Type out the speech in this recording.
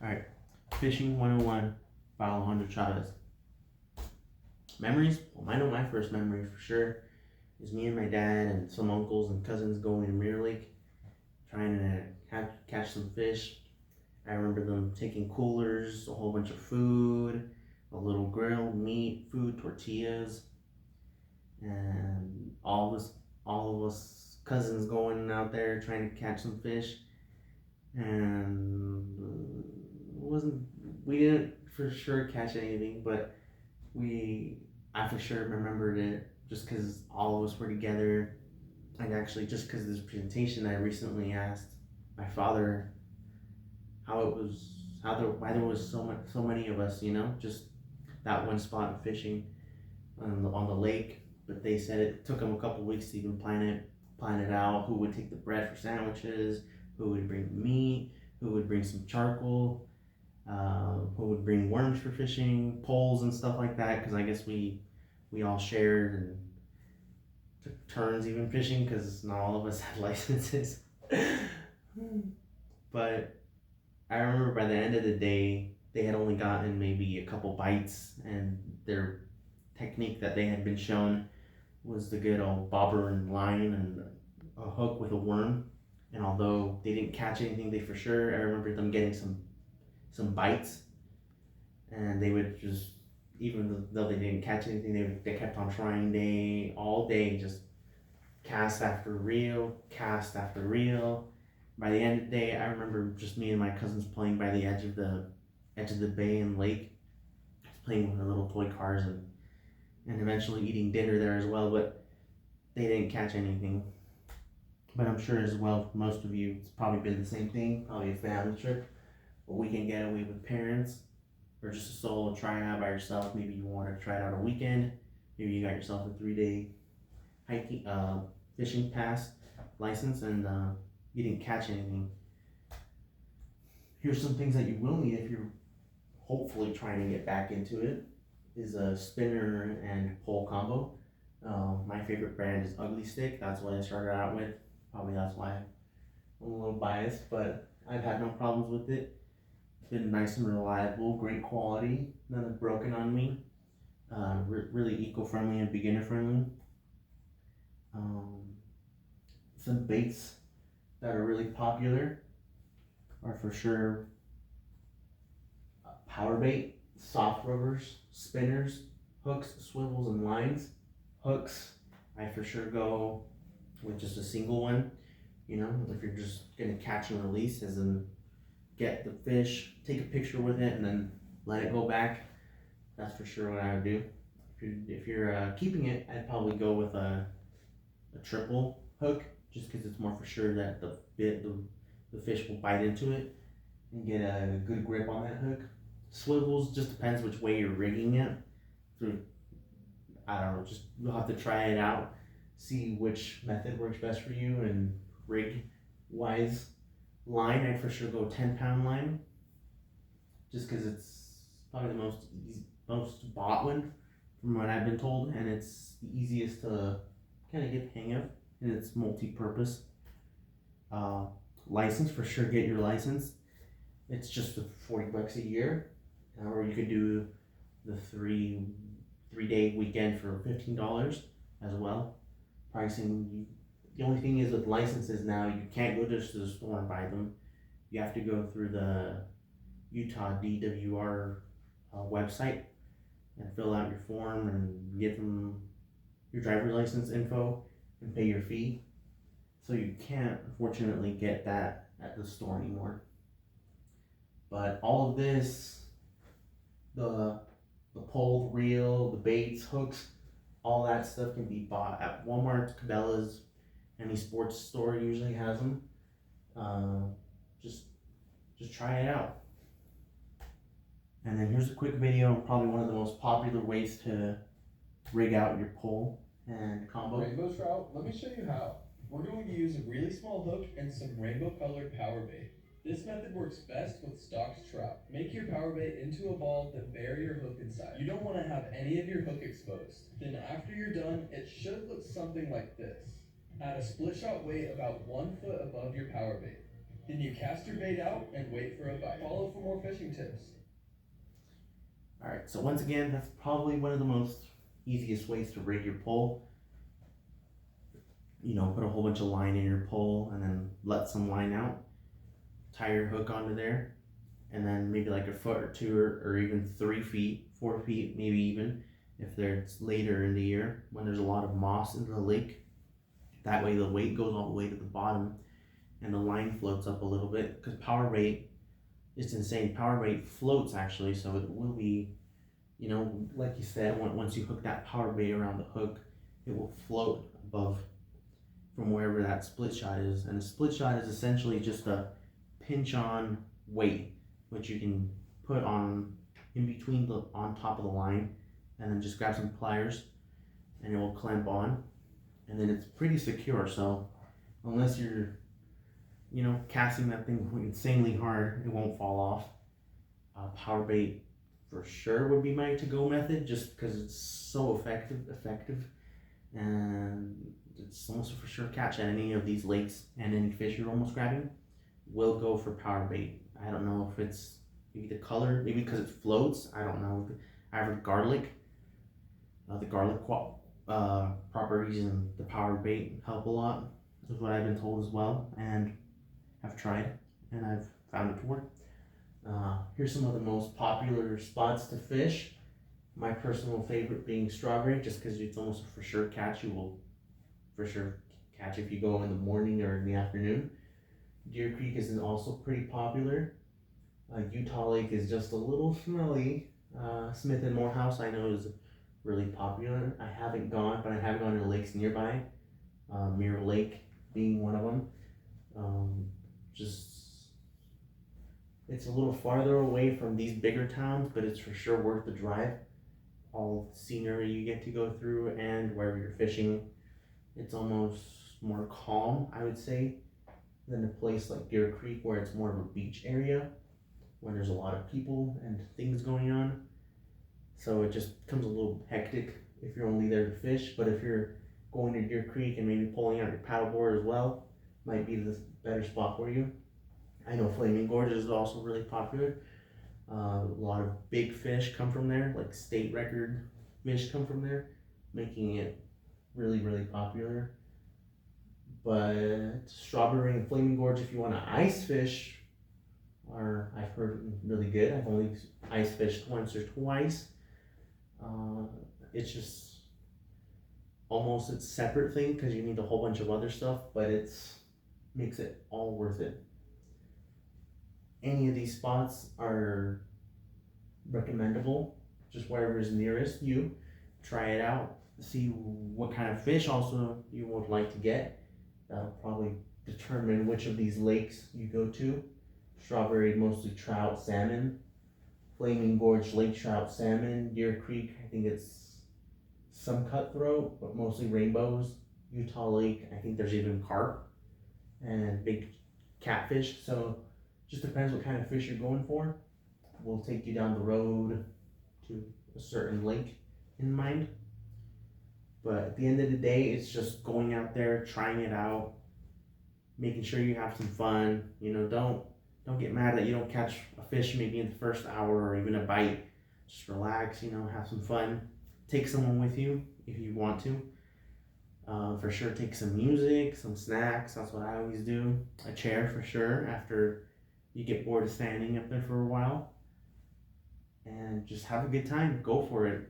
Alright, Fishing 101 by Alejandro Chavez. Memories? Well, I know my first memory for sure is me and my dad and some uncles and cousins going to Mirror Lake trying to catch some fish. I remember them taking coolers, a whole bunch of food, a little grill, meat, food, tortillas, and all of us cousins going out there trying to catch some fish. And wasn't we didn't for sure catch anything, but we I for sure remembered it just because all of us were together. And actually, just because of this presentation, I recently asked my father how it was, why there was so many of us, just that one spot of fishing on the lake. But they said it took them a couple weeks to even plan it out. Who would take the bread for sandwiches? Who would bring meat? Who would bring some charcoal? Who would bring worms for fishing, poles and stuff like that? Because I guess we all shared and took turns even fishing because not all of us had licenses. But I remember by the end of the day, they had only gotten maybe a couple bites, and their technique that they had been shown was the good old bobber and line and a hook with a worm. And although they didn't catch anything, they for sure, I remember them getting some bites, and they would just, even though they didn't catch anything, they kept on trying all day, just cast after reel, cast after reel. By the end of the day, I remember just me and my cousins playing by the edge of the bay and lake, playing with our little toy cars and eventually eating dinner there as well. But they didn't catch anything. But I'm sure as well, for most of you, it's probably been the same thing. Probably a family trip, a weekend getaway with parents, or just a solo try out by yourself. Maybe you want to try it out a weekend. Maybe you got yourself a 3-day hiking, fishing pass license, and you didn't catch anything. Here's some things that you will need if you're hopefully trying to get back into it. Is a spinner and pole combo. My favorite brand is Ugly Stick. That's what I started out with. Probably that's why I'm a little biased, but I've had no problems with it. It's been nice and reliable, great quality, nothing broken on me. Really eco-friendly and beginner-friendly. Some baits that are really popular are for sure power bait, soft rubbers, spinners, hooks, swivels, and lines. Hooks, I for sure go with just a single one. If you're just gonna catch and release, as in get the fish, take a picture with it, and then let it go back. That's for sure what I would do. If you're keeping it, I'd probably go with a triple hook, just because it's more for sure that the fish will bite into it and get a good grip on that hook. Swivels just depends which way you're rigging it. I don't know, just you'll have to try it out, see which method works best for you, and rig wise. Line, I'd for sure go 10-pound line, just because it's probably the most bought one from what I've been told, and it's the easiest to kind of get the hang of, and it's multi-purpose. License, for sure, get your license. It's just $40 a year, or you could do the three-day weekend for $15 as well. Pricing, the only thing is with licenses now, you can't go just to the store and buy them. You have to go through the Utah DWR website and fill out your form and give them your driver's license info and pay your fee. So you can't, unfortunately, get that at the store anymore. But all of this, the pole, reel, the baits, hooks, all that stuff can be bought at Walmart, Cabela's, any sports store usually has them. Just try it out. And then here's a quick video on probably one of the most popular ways to rig out your pole and combo. Rainbow trout, let me show you how. We're going to use a really small hook and some rainbow colored power bait. This method works best with stocked trout. Make your power bait into a ball, then bury your hook inside. You don't want to have any of your hook exposed. Then after you're done, it should look something like this. Add a split shot weight about 1 foot above your power bait. Then you cast your bait out and wait for a bite. Follow for more fishing tips. Alright, so once again, that's probably one of the most easiest ways to rig your pole. You know, put a whole bunch of line in your pole and then let some line out. Tie your hook onto there, and then maybe like a foot or two or even 3 feet, 4 feet, maybe even if it's later in the year when there's a lot of moss in the lake. That way the weight goes all the way to the bottom and the line floats up a little bit, because power bait, it's insane. Power bait floats actually, so it will be, you know, like you said, once you hook that power bait around the hook, it will float above from wherever that split shot is. And a split shot is essentially just a pinch on weight, which you can put on in between on top of the line, and then just grab some pliers and it will clamp on, and then it's pretty secure. So unless you're, you know, casting that thing insanely hard, it won't fall off. Power bait for sure would be my to-go method, just because it's so effective, and it's almost a for sure catch at any of these lakes, and any fish you're almost grabbing will go for power bait. I don't know if it's maybe the color, maybe because it floats. I don't know. I've heard garlic, the garlic properties and the power bait help a lot, is what I've been told as well, and I've tried and I've found it to work. Here's some of the most popular spots to fish. My personal favorite being Strawberry, just because it's almost a for sure catch. You will for sure catch if you go in the morning or in the afternoon. Deer Creek is also pretty popular. Utah Lake is just a little smelly. Smith and Morehouse I know is really popular. I haven't gone, but I have gone to lakes nearby. Mirror Lake being one of them. Just it's a little farther away from these bigger towns, but it's for sure worth the drive. All the scenery you get to go through, and wherever you're fishing, it's almost more calm, I would say, than a place like Deer Creek where it's more of a beach area when there's a lot of people and things going on. So it just becomes a little hectic if you're only there to fish. But if you're going to Deer Creek and maybe pulling out your paddleboard as well, might be the better spot for you. I know Flaming Gorge is also really popular. A lot of big fish come from there, like state record fish come from there, making it really, really popular. But Strawberry and Flaming Gorge, if you want to ice fish, are, I've heard, really good. I've only ice fished once or twice. It's just almost a separate thing because you need a whole bunch of other stuff, but it's makes it all worth it. Any of these spots are recommendable, just wherever is nearest you. Try it out, see what kind of fish also you would like to get. That'll probably determine which of these lakes you go to. Strawberry, mostly trout, salmon. Flaming Gorge, lake trout, salmon. Deer Creek, I think it's some cutthroat, but mostly rainbows. Utah Lake, I think there's even carp and big catfish. So just depends what kind of fish you're going for. We'll take you down the road to a certain lake in mind. But at the end of the day, it's just going out there, trying it out, making sure you have some fun. You know, don't get mad that you don't catch a fish maybe in the first hour or even a bite. Just relax, you know, have some fun. Take someone with you if you want to. For sure, take some music, some snacks. That's what I always do. A chair for sure after you get bored of standing up there for a while. And just have a good time. Go for it.